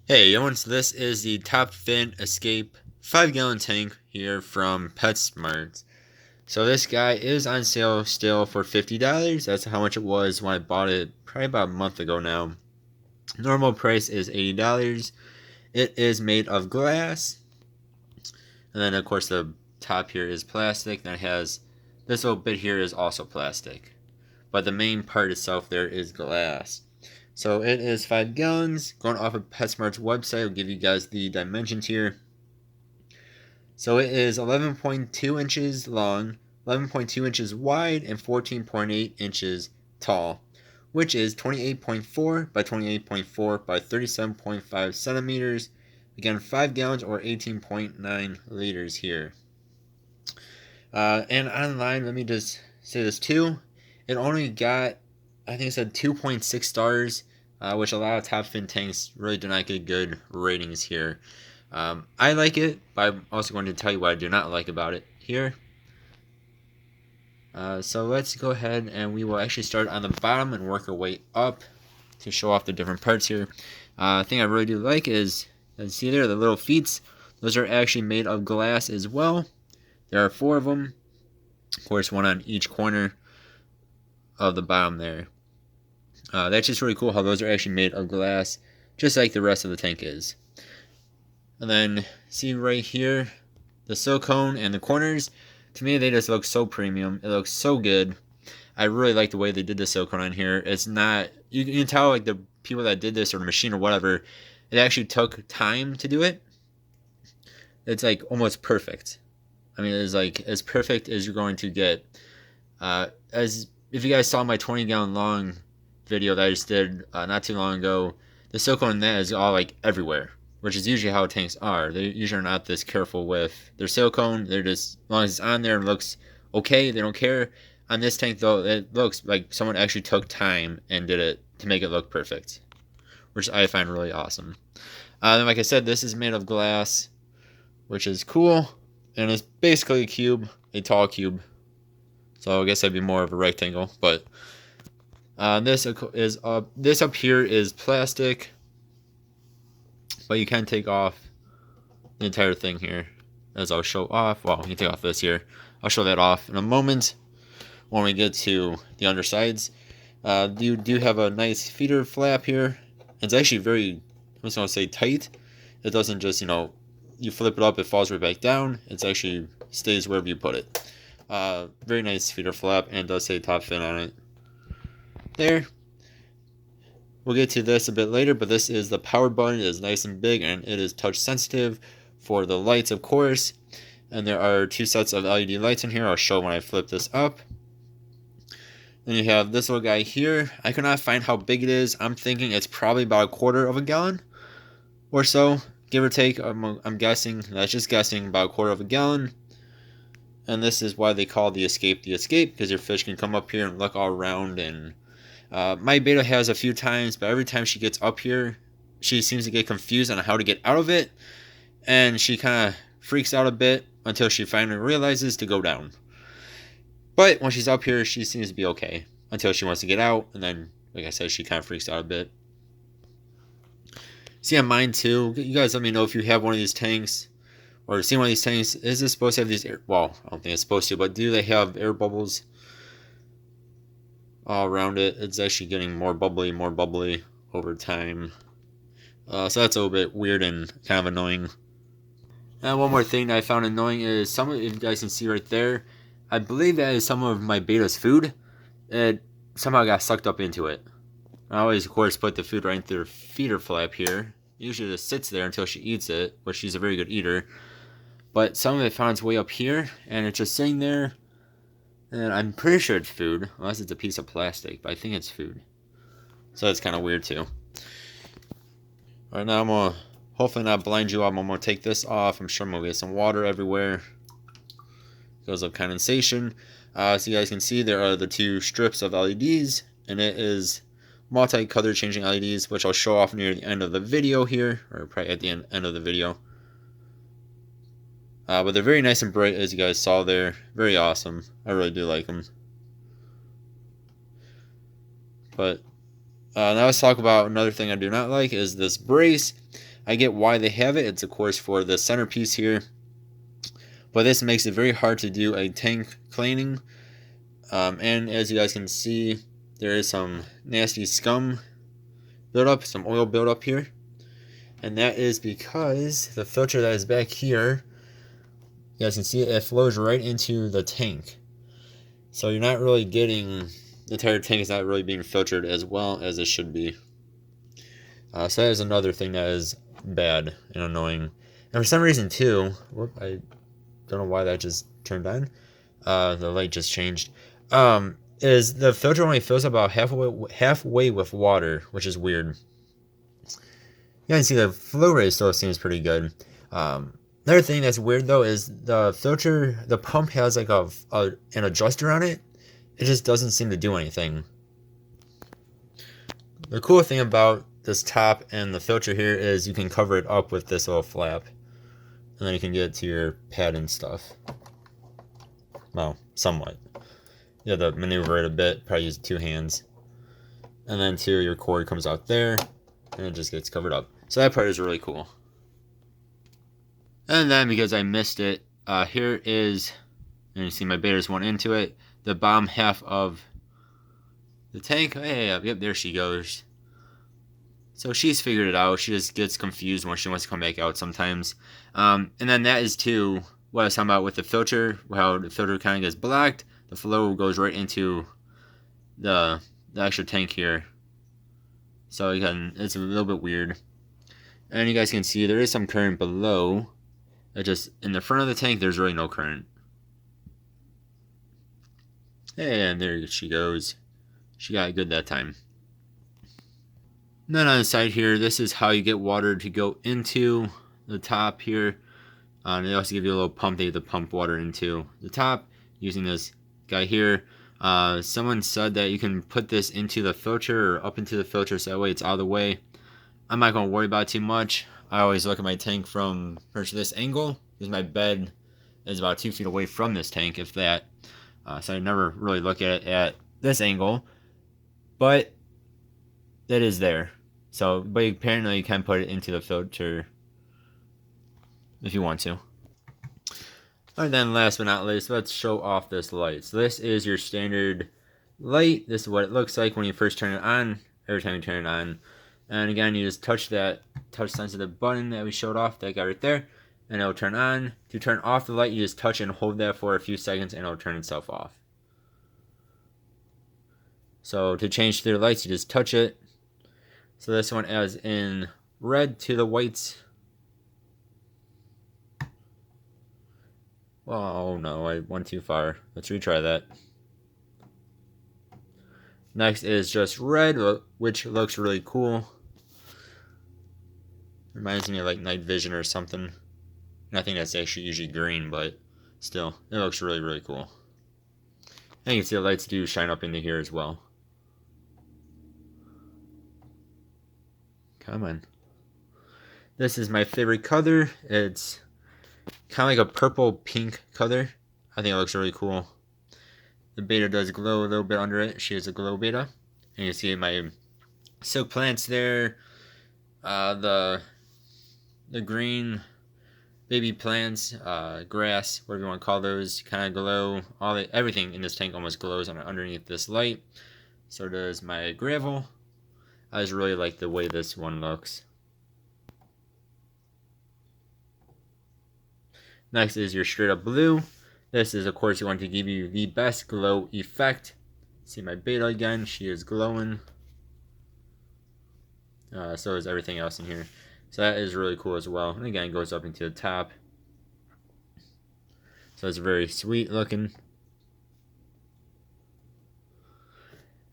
Hey everyone, so this is the Top Fin Escape 5-gallon tank here from PetSmart. So this guy is on sale still for $50. That's how much it was when I bought it probably about a month ago now. Normal price is $80. It is made of glass. And then of course the top here is plastic. Then it has this little bit here is also plastic. But the main part itself there is glass. So it is 5 gallons. Going off of PetSmart's website, I'll give you guys the dimensions here. So it is 11.2 inches long, 11.2 inches wide, and 14.8 inches tall, which is 28.4 by 28.4 by 37.5 centimeters. Again, 5 gallons or 18.9 liters here. And online, let me just say this too. It only got, I think it said 2.6 stars, which a lot of top fin tanks really do not get good ratings here. I like it, but I'm also going to tell you what I do not like about it here. So let's go ahead and we will actually start on the bottom and work our way up to show off the different parts here. Thing I really do like is, you can see there, the little feet. Those are actually made of glass as well. There are 4 of them. Of course, one on each corner of the bottom there. That's just really cool how those are actually made of glass, just like the rest of the tank is. And then see right here, the silicone and the corners. To me, they just look so premium. It looks so good. I really like the way they did the silicone on here. It's not, you can tell like the people that did this or the machine or whatever, it actually took time to do it. It's like almost perfect. I mean, it's like as perfect as you're going to get. As if you guys saw my 20-gallon long video that I just did not too long ago, the silicone in that is all like everywhere, which is usually how tanks are. They usually are not this careful with their silicone. They're just, as long as it's on there and looks okay, they don't care. On this tank though, it looks like someone actually took time and did it to make it look perfect, which I find really awesome. Then like I said, this is made of glass, which is cool, and it's basically a cube, a tall cube. So I guess that'd be more of a rectangle, but this up here is plastic, but you can take off the entire thing here, as I'll show off. Well, you can take off this here. I'll show that off in a moment when we get to the undersides. You do have a nice feeder flap here. It's actually very, I was going to say tight. It doesn't just, you flip it up, it falls right back down. It actually stays wherever you put it. Very nice feeder flap, and does say Top Fin on it. There. We'll get to this a bit later, but this is the power button. It is nice and big, and it is touch sensitive for the lights, of course. And there are 2 sets of LED lights in here. I'll show when I flip this up. Then you have this little guy here. I could not find how big it is. I'm thinking it's probably about 1/4 of a gallon or so, give or take. I'm guessing, that's just guessing, about 1/4 of a gallon. And this is why they call the Escape, because your fish can come up here and look all around. And my beta has a few times, but every time she gets up here, she seems to get confused on how to get out of it, and she kind of freaks out a bit until she finally realizes to go down. But when she's up here, she seems to be okay until she wants to get out, and then, like I said, she kind of freaks out a bit. See on mine too. You guys let me know if you have one of these tanks or seen one of these tanks. Is this supposed to have these air? Well, I don't think it's supposed to, but do they have air bubbles all around it? It's actually getting more bubbly over time. So that's a little bit weird and kind of annoying. And one more thing that I found annoying is some of, if you guys can see right there, I believe that is some of my beta's food. It somehow got sucked up into it. I always, of course, put the food right into her feeder flap here. Usually just sits there until she eats it, but she's a very good eater. But some of it found its way up here, and it's just sitting there. And I'm pretty sure it's food, unless it's a piece of plastic, but I think it's food. So that's kind of weird too. Alright, now I'm going to hopefully not blind you up. I'm going to take this off. I'm sure I'm going to get some water everywhere because of condensation. So you guys can see there are the 2 strips of LEDs, and it is multi-color changing LEDs, which I'll show off near the end of the video here, or probably at the end of the video. But they're very nice and bright, as you guys saw there. Very awesome. I really do like them. But now let's talk about another thing I do not like is this brace. I get why they have it. It's of course for the centerpiece here, but this makes it very hard to do a tank cleaning. And as you guys can see, there is some nasty scum buildup, some oil buildup here. And that is because the filter that is back here, you guys can see it flows right into the tank. So you're not really getting, the entire tank is not really being filtered as well as it should be. So that is another thing that is bad and annoying. And for some reason too, I don't know why that just turned on. The light just changed. Is the filter only fills about halfway with water, which is weird. You can see the flow rate still seems pretty good. Another thing that's weird though is the filter, the pump has like an adjuster on it. It just doesn't seem to do anything. The cool thing about this top and the filter here is you can cover it up with this little flap, and then you can get it to your pad and stuff. Well, somewhat. You have to maneuver it a bit, probably use 2 hands. And then too, your cord comes out there, and it just gets covered up. So that part is really cool. And then, because I missed it, here is, and you see my beta's one into it, the bottom half of the tank. Hey, yep, there she goes. So she's figured it out. She just gets confused when she wants to come back out sometimes. And then that is too what I was talking about with the filter, how the filter kind of gets blocked. The flow goes right into the extra tank here. So again, it's a little bit weird. And you guys can see there is some current below. It just, in the front of the tank, there's really no current. And there she goes. She got it good that time. And then on the side here, this is how you get water to go into the top here. And they also give you a little pump that you have to pump water into the top using this guy here. Someone said that you can put this into the filter or up into the filter so that way it's out of the way. I'm not going to worry about it too much. I always look at my tank from this angle because my bed is about 2 feet away from this tank, if that. So I never really look at it at this angle. But that is there. So, but apparently you can put it into the filter if you want to. And then last but not least, let's show off this light. So this is your standard light. This is what it looks like when you first turn it on, every time you turn it on. And again, you just touch that touch sensitive button that we showed off, that guy right there, and it'll turn on. To turn off the light, you just touch and hold that for a few seconds and it'll turn itself off. So to change to the lights, you just touch it. So this one adds in red to the whites. Well, oh no, I went too far. Let's retry that. Next is just red, which looks really cool. Reminds me of like night vision or something. I think that's actually usually green, but still, it looks really, really cool. And you can see the lights do shine up into here as well. Come on. This is my favorite color. It's kind of like a purple pink color. I think it looks really cool. The beta does glow a little bit under it. She is a glow beta. And you see my silk plants there. The green baby plants, grass, whatever you want to call those, kind of glow. Everything in this tank almost glows underneath this light. So does my gravel. I just really like the way this one looks. Next is your straight up blue. This is, of course, you want to give you the best glow effect. See my beta again, she is glowing. So is everything else in here. So that is really cool as well. And again, it goes up into the top. So it's very sweet looking.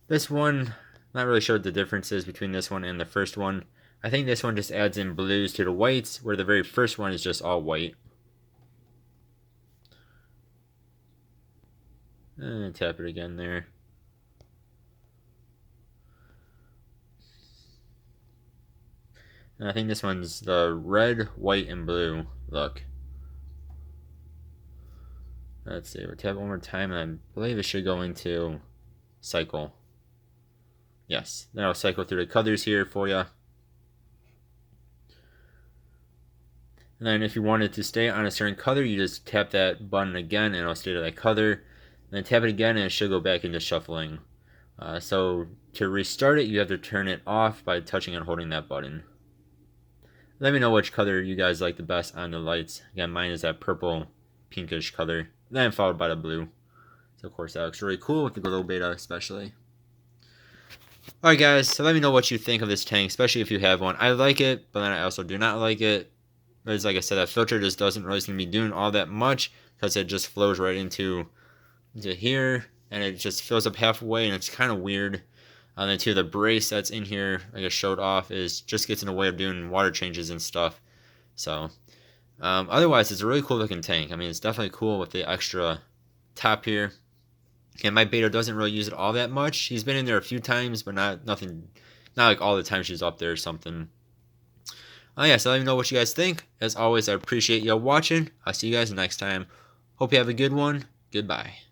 This one, not really sure what the difference is between this one and the first one. I think this one just adds in blues to the whites, where the very first one is just all white. And tap it again there. And I think this one's the red, white, and blue look. Let's see, we'll tap it one more time, and I believe it should go into cycle. Yes, then I'll cycle through the colors here for you. And then if you want it to stay on a certain color, you just tap that button again and it'll stay to that color. And then tap it again and it should go back into shuffling. So to restart it, you have to turn it off by touching and holding that button. Let me know which color you guys like the best on the lights. Again, mine is that purple pinkish color. Then followed by the blue. So of course that looks really cool with the glow beta especially. Alright guys, so let me know what you think of this tank, especially if you have one. I like it, but then I also do not like it. Because like I said, that filter just doesn't really seem to be doing all that much because it just flows right into here and it just fills up halfway and it's kind of weird. And then too, the brace that's in here, like I showed off, is just gets in the way of doing water changes and stuff. So otherwise, it's a really cool looking tank. I mean, it's definitely cool with the extra top here. And my beta doesn't really use it all that much. He's been in there a few times, but not like all the time she's up there or something. Yeah, so let me know what you guys think. As always, I appreciate y'all watching. I'll see you guys next time. Hope you have a good one. Goodbye.